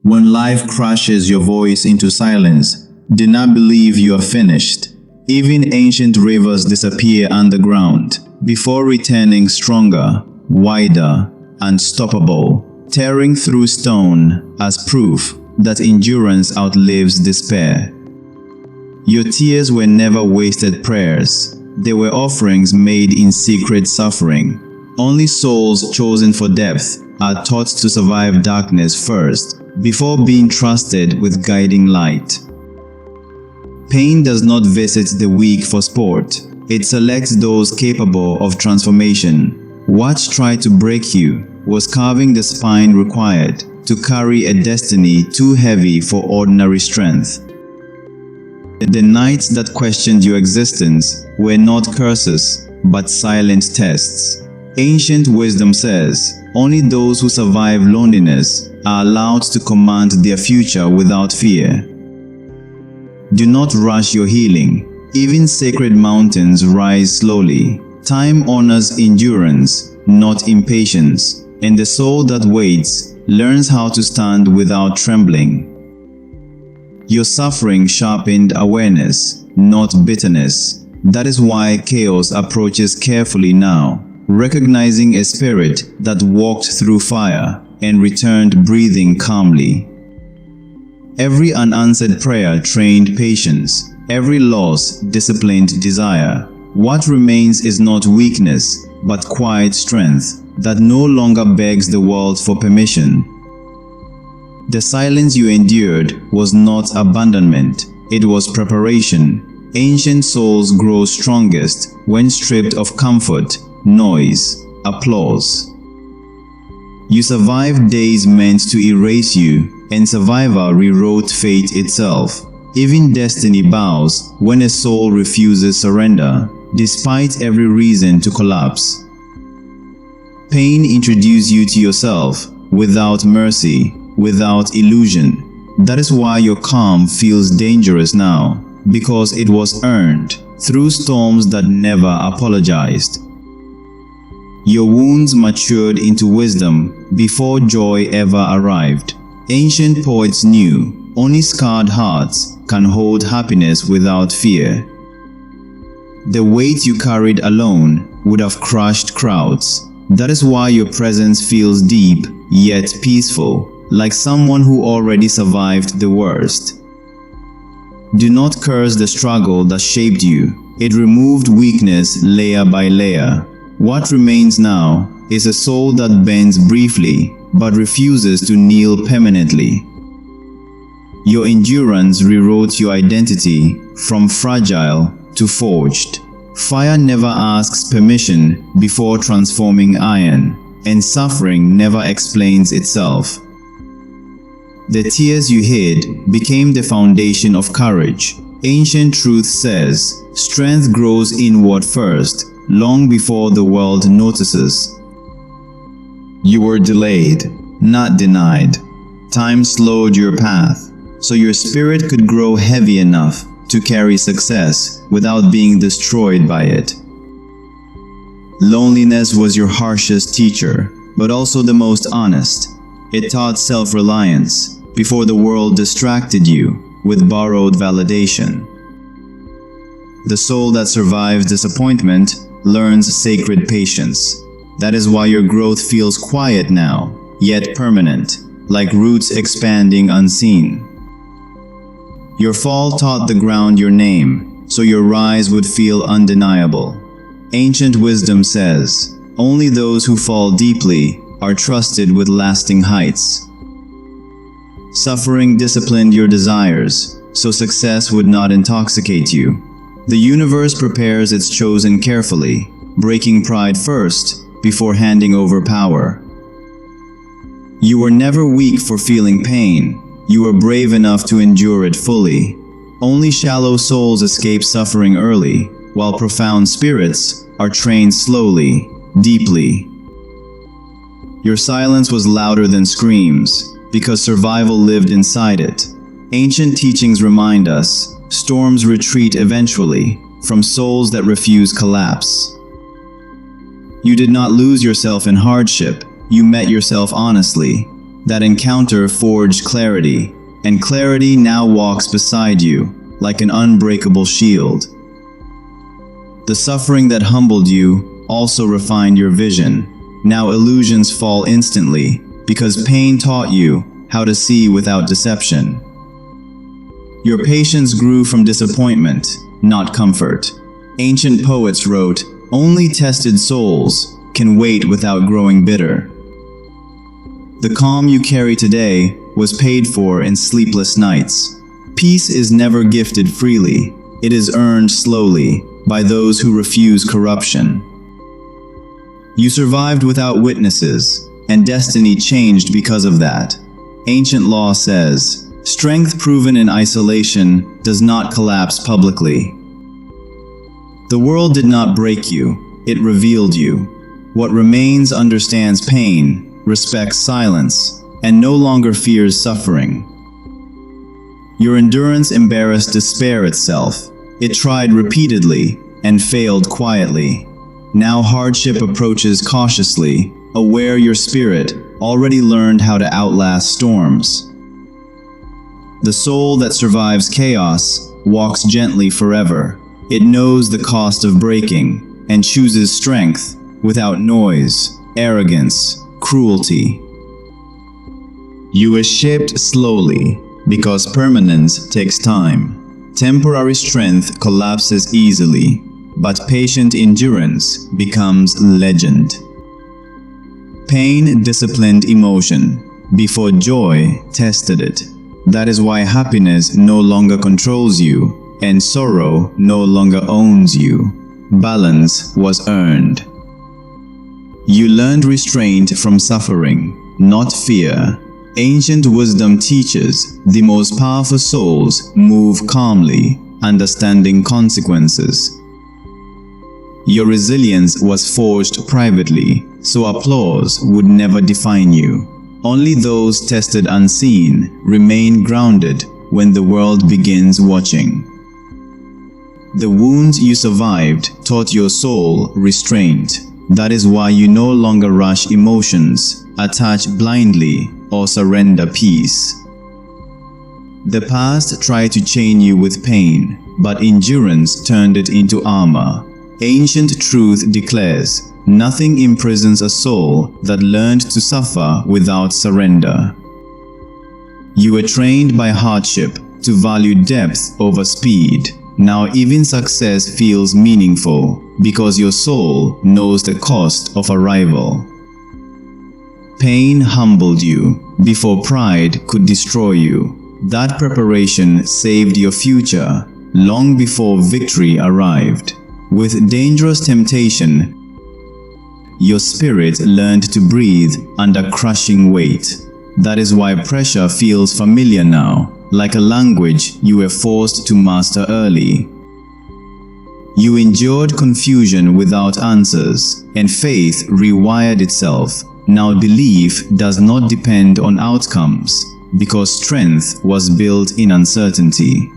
When life crushes your voice into silence, do not believe you are finished. Even ancient rivers disappear underground before returning stronger, wider, unstoppable, tearing through stone as proof that endurance outlives despair. Your tears were never wasted prayers. They were offerings made in secret suffering. Only souls chosen for depth are taught to survive darkness first, before being trusted with guiding light. Pain does not visit the weak for sport. It selects those capable of transformation. What tried to break you was carving the spine required to carry a destiny too heavy for ordinary strength. The nights that questioned your existence were not curses, but silent tests. Ancient wisdom says, only those who survive loneliness are allowed to command their future without fear. Do not rush your healing. Even sacred mountains rise slowly. Time honors endurance, not impatience, and the soul that waits learns how to stand without trembling. Your suffering sharpened awareness, not bitterness. That is why chaos approaches carefully now, recognizing a spirit that walked through fire and returned breathing calmly. Every unanswered prayer trained patience. Every loss disciplined desire. What remains is not weakness, but quiet strength that no longer begs the world for permission. The silence you endured was not abandonment, it was preparation. Ancient souls grow strongest when stripped of comfort, noise, applause. You survived days meant to erase you, and survival rewrote fate itself. Even destiny bows when a soul refuses surrender, despite every reason to collapse. Pain introduced you to yourself, without mercy, without illusion. That is why your calm feels dangerous now, because it was earned through storms that never apologized. Your wounds matured into wisdom before joy ever arrived. Ancient poets knew only scarred hearts can hold happiness without fear. The weight you carried alone would have crushed crowds. That is why your presence feels deep yet peaceful, like someone who already survived the worst. Do not curse the struggle that shaped you. It removed weakness layer by layer. What remains now is a soul that bends briefly but refuses to kneel permanently. Your endurance rewrote your identity from fragile to forged. Fire never asks permission before transforming iron, and suffering never explains itself. The tears you hid became the foundation of courage. Ancient truth says, strength grows inward first, long before the world notices. You were delayed, not denied. Time slowed your path, so your spirit could grow heavy enough to carry success without being destroyed by it. Loneliness was your harshest teacher, but also the most honest. It taught self-reliance before the world distracted you with borrowed validation. The soul that survives disappointment learns sacred patience. That is why your growth feels quiet now, yet permanent, like roots expanding unseen. Your fall taught the ground your name, so your rise would feel undeniable. Ancient wisdom says, only those who fall deeply are trusted with lasting heights. Suffering disciplined your desires, so success would not intoxicate you. The universe prepares its chosen carefully, breaking pride first before handing over power. You were never weak for feeling pain. You were brave enough to endure it fully. Only shallow souls escape suffering early, while profound spirits are trained slowly, deeply. Your silence was louder than screams, because survival lived inside it. Ancient teachings remind us, storms retreat eventually, from souls that refuse collapse. You did not lose yourself in hardship, you met yourself honestly. That encounter forged clarity, and clarity now walks beside you like an unbreakable shield. The suffering that humbled you also refined your vision. Now illusions fall instantly because pain taught you how to see without deception. Your patience grew from disappointment, not comfort. Ancient poets wrote, "Only tested souls can wait without growing bitter." The calm you carry today was paid for in sleepless nights. Peace is never gifted freely. It is earned slowly by those who refuse corruption. You survived without witnesses, and destiny changed because of that. Ancient law says, strength proven in isolation does not collapse publicly. The world did not break you, it revealed you. What remains understands pain, respects silence, and no longer fears suffering. Your endurance embarrassed despair itself. It tried repeatedly and failed quietly. Now hardship approaches cautiously, aware your spirit already learned how to outlast storms. The soul that survives chaos walks gently forever. It knows the cost of breaking and chooses strength without noise, arrogance, cruelty. You were shaped slowly because permanence takes time. Temporary strength collapses easily, but patient endurance becomes legend. Pain disciplined emotion before joy tested it. That is why happiness no longer controls you and sorrow no longer owns you. Balance was earned. You learned restraint from suffering, not fear. Ancient wisdom teaches the most powerful souls move calmly, understanding consequences. Your resilience was forged privately, so applause would never define you. Only those tested unseen remain grounded when the world begins watching. The wounds you survived taught your soul restraint. That is why you no longer rush emotions, attach blindly, or surrender peace. The past tried to chain you with pain, but endurance turned it into armor. Ancient truth declares, nothing imprisons a soul that learned to suffer without surrender. You were trained by hardship to value depth over speed. Now even success feels meaningful because your soul knows the cost of arrival. Pain humbled you before pride could destroy you. That preparation saved your future long before victory arrived. With dangerous temptation, your spirit learned to breathe under crushing weight. That is why pressure feels familiar now, like a language you were forced to master early. You endured confusion without answers, and faith rewired itself. Now belief does not depend on outcomes, because strength was built in uncertainty.